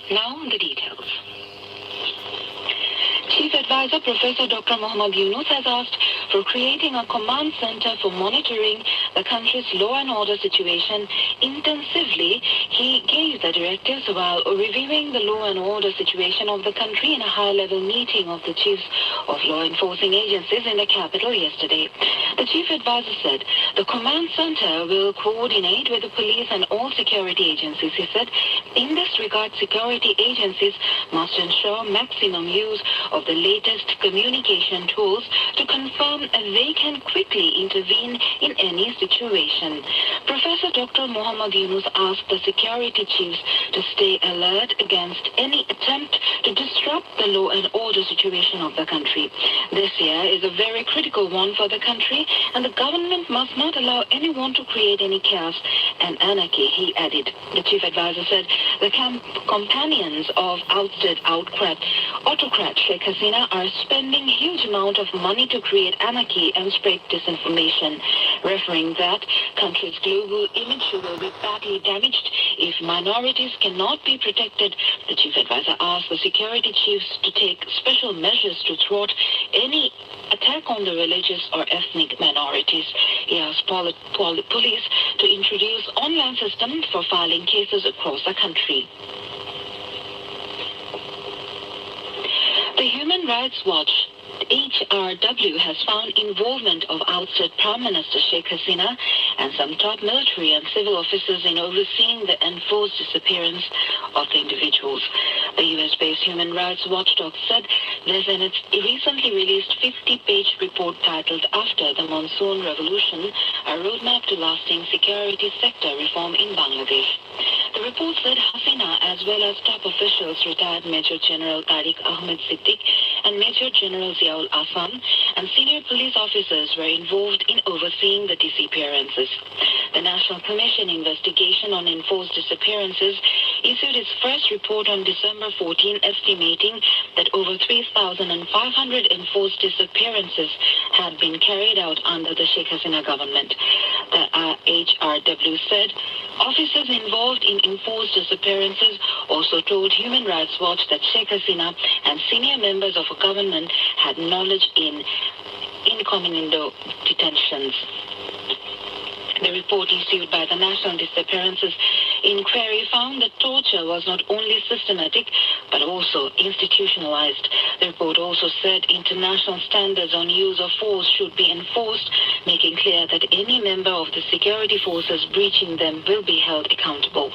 more. Now the details. Chief Advisor Professor Dr. Mohammad Younus has asked for creating a command center for monitoring the country's law and order situation intensively. He gave the directives while reviewing the law and order situation of the country in a high-level meeting of the chiefs of law enforcing agencies in the capital yesterday. The chief advisor said the command center will coordinate with the police and all security agencies. He said, in this regard, security agencies must ensure maximum use of the latest communication tools to confirm they can quickly intervene in any situation. Professor Dr. Mohammad Younus asked the security chiefs to stay alert against any attempt to disrupt the law and order situation of the country. This year is a very critical one for the country, and the government must not allow anyone to create any chaos and anarchy, he added. The chief advisor said the companions of ousted autocrat Sheikh Hasina are spending huge amount of money to create anarchy and spread disinformation, referring that country's global image will be badly damaged if minorities cannot be protected. The chief advisor asked the security chiefs to take special measures to thwart any attack on the religious or ethnic minorities. He asked police to introduce online systems for filing cases across the country. The Human Rights Watch HRW has found involvement of ousted Prime Minister Sheikh Hasina and some top military and civil officers in overseeing the enforced disappearance of the individuals. The US-based Human Rights Watchdog said this in its recently released 50-page report titled After the Monsoon Revolution, a roadmap to lasting security sector reform in Bangladesh. The report said Hasina, as well as top officials, retired Major General Tariq Ahmed Siddiq and Major General Ziaul Ahsan, and senior police officers were involved in overseeing the disappearances. The National Commission Investigation on Enforced Disappearances issued its first report on December 14, estimating that over 3,500 enforced disappearances had been carried out under the Sheikh Hasina government. The HRW said officers involved in enforced disappearances also told Human Rights Watch that Sheikh Hasina and senior members of a government had knowledge in incognito detentions. The report issued by the National Disappearances Inquiry found that torture was not only systematic but also institutionalized. The report also said international standards on use of force should be enforced, making clear that any member of the security forces breaching them will be held accountable.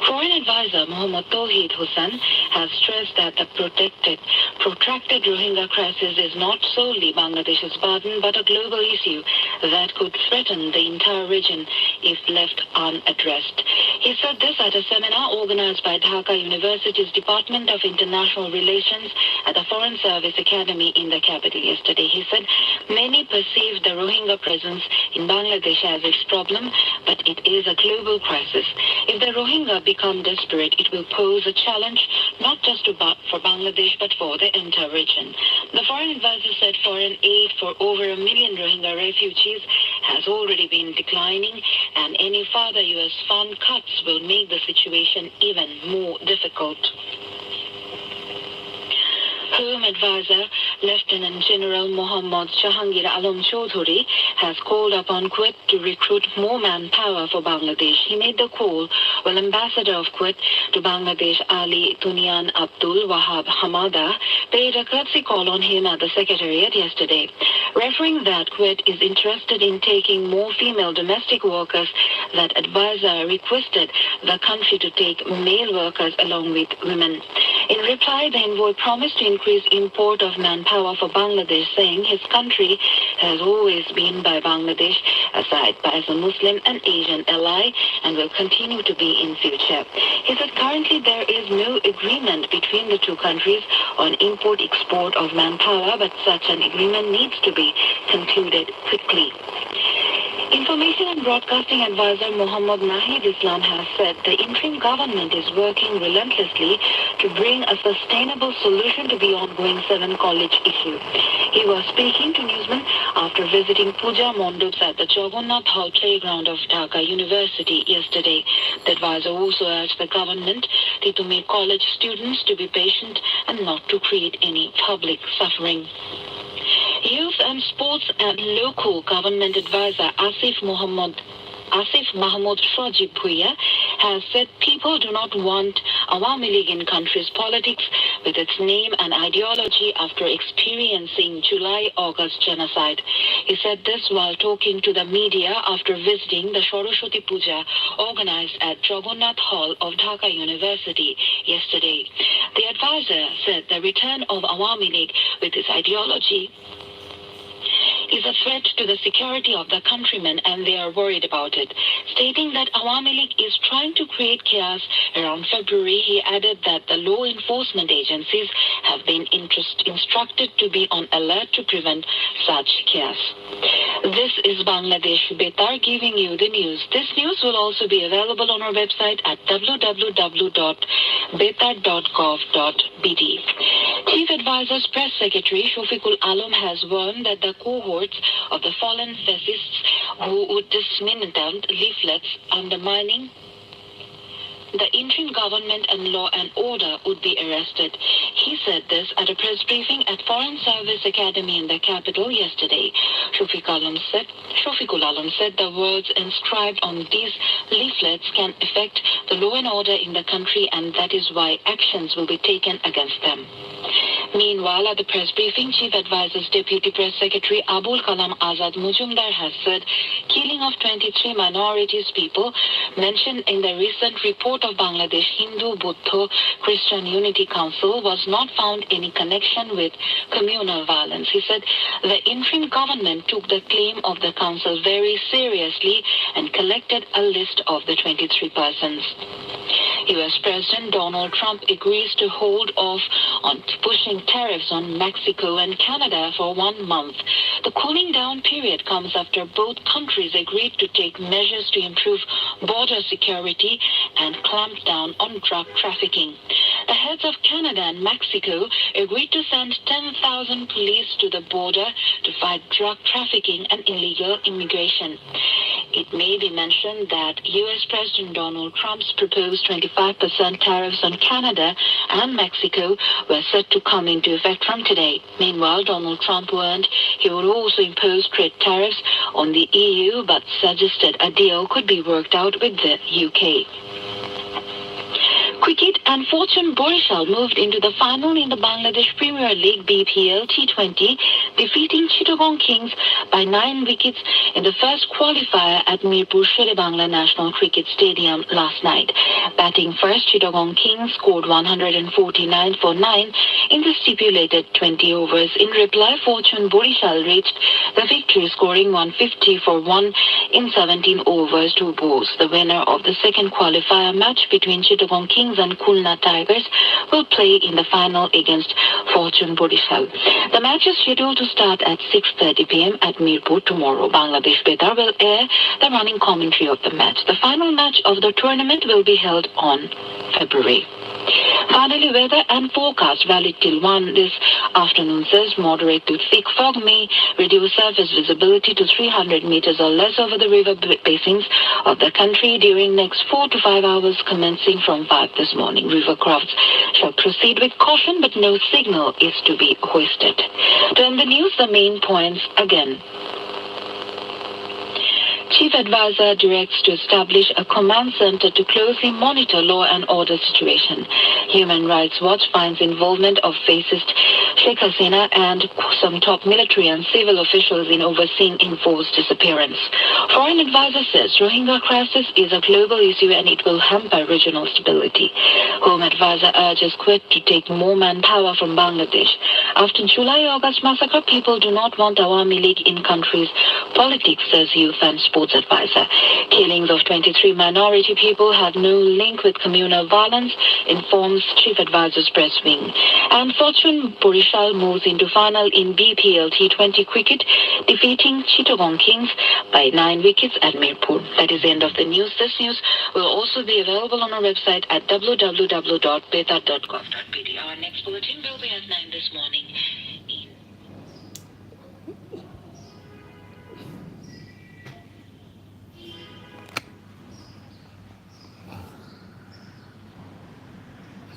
Foreign advisor Mohammad Hussain has stressed that the protracted Rohingya crisis is not solely Bangladesh's burden but a global issue that could threaten the entire region if left unaddressed. He said this at a seminar organized by Dhaka University's Department of International Relations at the Foreign Service Academy in the capital yesterday. He said many perceive the Rohingya presence in Bangladesh as its problem, but it is a global crisis. If the Rohingya become desperate, it will pose a challenge not just for Bangladesh but for the entire region. The foreign advisor said foreign aid for over 1 million Rohingya refugees has already been declining, and any further U.S. fund cuts will make the situation even more difficult. Home Advisor Lieutenant General Mohammad Jahangir Alam Chaudhuri has called upon Kuwait to recruit more manpower for Bangladesh. He made the call while Ambassador of Kuwait to Bangladesh Ali Tunian Abdul Wahab Hamada paid a courtesy call on him at the Secretariat yesterday. Referring that Kuwait is interested in taking more female domestic workers, that advisor requested the country to take male workers along with women. In reply, the envoy promised to increase import of manpower for Bangladesh, saying his country has always been by Bangladesh as a Muslim and Asian ally and will continue to be in future. He said currently there is no agreement between the two countries on import-export of manpower, but such an agreement needs to be concluded quickly. Information and Broadcasting Advisor Mohammad Islam has said the interim government is working relentlessly to bring a sustainable solution to the ongoing Seven College issue. He was speaking to newsmen after visiting Puja Mondaps at the Jagannath Hall playground of Dhaka University yesterday. The advisor also urged the government to make college students to be patient and not to create any public suffering. Youth and Sports and Local Government Advisor Asif Mahmood Shajib Bhuiya has said people do not want Awami League in country's politics with its name and ideology after experiencing July-August genocide. He said this while talking to the media after visiting the Saraswati Puja organized at Jagannath Hall of Dhaka University yesterday. The advisor said the return of Awami League with its ideology is a threat to the security of the countrymen and they are worried about it. Stating that Awami League is trying to create chaos around February, he added that the law enforcement agencies have been instructed to be on alert to prevent such chaos. This is Bangladesh Betar giving you the news. This news will also be available on our website at www.betar.gov.bd. Chief Advisor's Press Secretary Shafiqul Alam has warned that the cohorts of the fallen fascists who would dismantle leaflets undermining the interim government and law and order would be arrested. He said this at a press briefing at Foreign Service Academy in the capital yesterday. Shafiqul Alam said the words inscribed on these leaflets can affect the law and order in the country and that is why actions will be taken against them. Meanwhile, at the press briefing, Chief Advisor's Deputy Press Secretary Abul Kalam Azad Mujumdar has said killing of 23 minorities people mentioned in the recent report of Bangladesh Hindu, Buddha, Christian Unity Council was not found any connection with communal violence. He said the interim government took the claim of the council very seriously and collected a list of the 23 persons. U.S. President Donald Trump agrees to hold off on pushing tariffs on Mexico and Canada for 1 month. The cooling down period comes after both countries agreed to take measures to improve border security and clamp down on drug trafficking. The heads of Canada and Mexico agreed to send 10,000 police to the border to fight drug trafficking and illegal immigration. It may be mentioned that U.S. President Donald Trump's proposed 25% tariffs on Canada and Mexico were set to come into effect from today. Meanwhile, Donald Trump warned he would also impose trade tariffs on the EU, but suggested a deal could be worked out with the UK. Cricket and Fortune Borishal moved into the final in the Bangladesh Premier League BPL T20, defeating Chittagong Kings by 9 wickets in the first qualifier at Mirpur Shere-Bangla National Cricket Stadium last night. Batting first, Chittagong Kings scored 149 for 9 in the stipulated 20 overs. In reply, Fortune Borishal reached the victory, scoring 150 for 1 in 17 overs to balls. The winner of the second qualifier match between Chittagong Kings and Khulna Tigers will play in the final against Fortune Borishal. The match is scheduled to start at 6:30 p.m. at Mirpur tomorrow. Bangladesh Betar will air the running commentary of the match. The final match of the tournament will be held on February. Finally, weather and forecast valid till 1 this afternoon says moderate to thick fog may reduce surface visibility to 300 meters or less over the river basins of the country during next 4 to 5 hours commencing from 5 this morning. River crafts shall proceed with caution, but no signal is to be hoisted. To end the news, the main points again. Chief Advisor directs to establish a command center to closely monitor law and order situation. Human Rights Watch finds involvement of fascist Sheikh Hasina and some top military and civil officials in overseeing enforced disappearance. Foreign advisor says Rohingya crisis is a global issue and it will hamper regional stability. Home advisor urges Kuwait to take more manpower from Bangladesh. After July-August massacre, people do not want Awami League in country's politics, says Youth and Sports Advisor. Killings of 23 minority people had no link with communal violence, informs Chief Advisor's press wing. And Fortune Borishal Vishal moves into final in BPL T20 cricket, defeating Chittagong Kings by 9 wickets at Mirpur. That is the end of the news. This news will also be available on our website at www.betar.gov.pd. Our next bulletin will be at 9 this morning.